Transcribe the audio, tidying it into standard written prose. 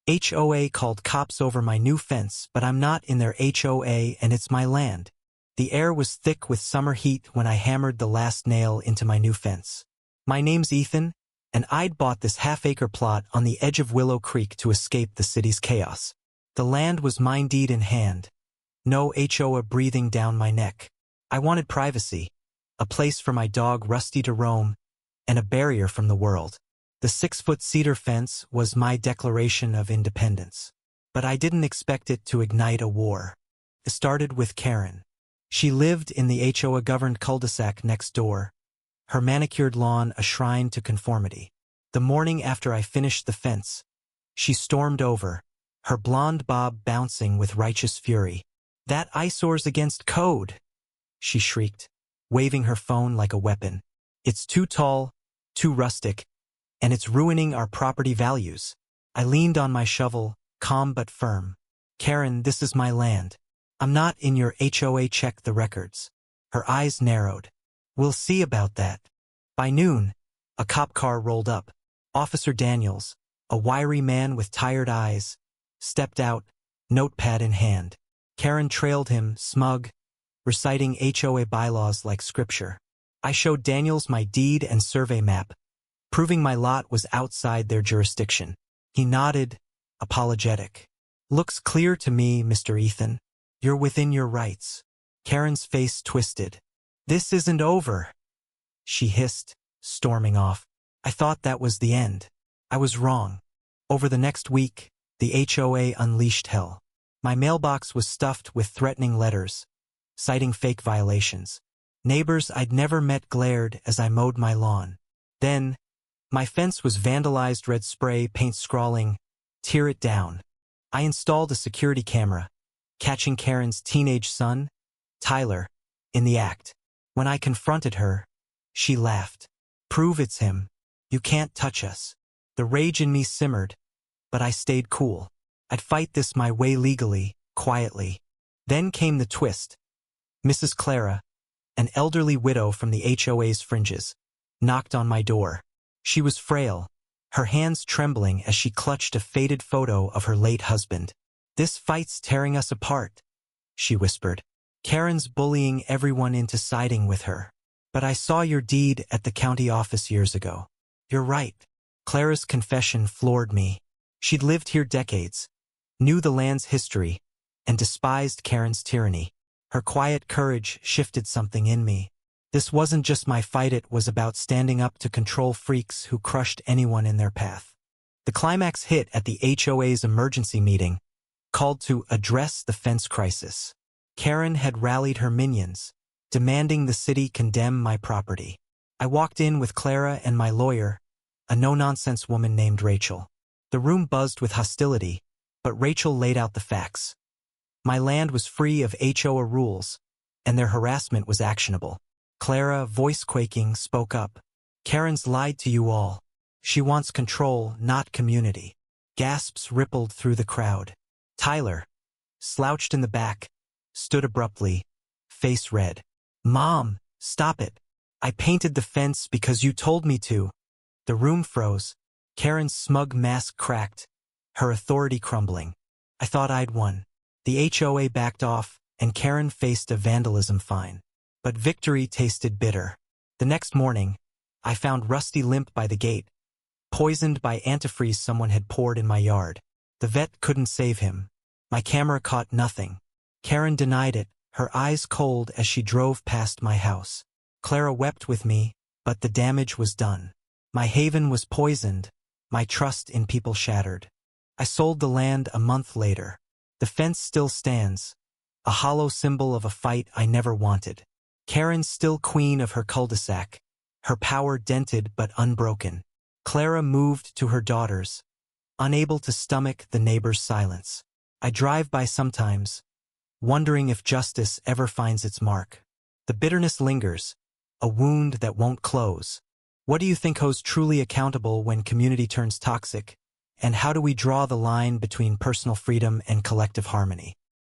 HOA called cops over my new fence, but I'm not in their HOA and it's my land. The air was thick with summer heat when I hammered the last nail into my new fence. My name's Ethan, and I'd bought this half-acre plot on the edge of Willow Creek to escape the city's chaos. The land was mine, deed in hand. No HOA breathing down my neck. I wanted privacy, a place for my dog Rusty to roam, and a barrier from the world. The 6-foot cedar fence was my declaration of independence. But I didn't expect it to ignite a war. It started with Karen. She lived in the HOA-governed cul-de-sac next door, her manicured lawn a shrine to conformity. The morning after I finished the fence, she stormed over, her blonde bob bouncing with righteous fury. "That eyesore's against code," she shrieked, waving her phone like a weapon. "It's too tall, too rustic, and it's ruining our property values." I leaned on my shovel, calm but firm. "Karen, this is my land. I'm not in your HOA, check the records." Her eyes narrowed. "We'll see about that." By noon, a cop car rolled up. Officer Daniels, a wiry man with tired eyes, stepped out, notepad in hand. Karen trailed him, smug, reciting HOA bylaws like scripture. I showed Daniels my deed and survey map, proving my lot was outside their jurisdiction. He nodded, apologetic. "Looks clear to me, Mr. Ethan. You're within your rights." Karen's face twisted. "This isn't over," she hissed, storming off. I thought that was the end. I was wrong. Over the next week, the HOA unleashed hell. My mailbox was stuffed with threatening letters, citing fake violations. Neighbors I'd never met glared as I mowed my lawn. Then, my fence was vandalized, red spray paint scrawling, "Tear it down." I installed a security camera, catching Karen's teenage son, Tyler, in the act. When I confronted her, she laughed. "Prove it's him. You can't touch us." The rage in me simmered, but I stayed cool. I'd fight this my way, legally, quietly. Then came the twist. Mrs. Clara, an elderly widow from the HOA's fringes, knocked on my door. She was frail, her hands trembling as she clutched a faded photo of her late husband. "This fight's tearing us apart," she whispered. "Karen's bullying everyone into siding with her. But I saw your deed at the county office years ago. You're right." Clara's confession floored me. She'd lived here decades, knew the land's history, and despised Karen's tyranny. Her quiet courage shifted something in me. This wasn't just my fight, it was about standing up to control freaks who crushed anyone in their path. The climax hit at the HOA's emergency meeting, called to address the fence crisis. Karen had rallied her minions, demanding the city condemn my property. I walked in with Clara and my lawyer, a no-nonsense woman named Rachel. The room buzzed with hostility, but Rachel laid out the facts. My land was free of HOA rules, and their harassment was actionable. Clara, voice quaking, spoke up. "Karen's lied to you all. She wants control, not community." Gasps rippled through the crowd. Tyler, slouched in the back, stood abruptly, face red. "Mom, stop it. I painted the fence because you told me to." The room froze. Karen's smug mask cracked, her authority crumbling. I thought I'd won. The HOA backed off, and Karen faced a vandalism fine. But victory tasted bitter. The next morning, I found Rusty limp by the gate, poisoned by antifreeze someone had poured in my yard. The vet couldn't save him. My camera caught nothing. Karen denied it, her eyes cold as she drove past my house. Clara wept with me, but the damage was done. My haven was poisoned, my trust in people shattered. I sold the land a month later. The fence still stands, a hollow symbol of a fight I never wanted. Karen's still queen of her cul-de-sac, her power dented but unbroken. Clara moved to her daughters, unable to stomach the neighbors' silence. I drive by sometimes, wondering if justice ever finds its mark. The bitterness lingers, a wound that won't close. What do you think holds truly accountable when community turns toxic? And how do we draw the line between personal freedom and collective harmony?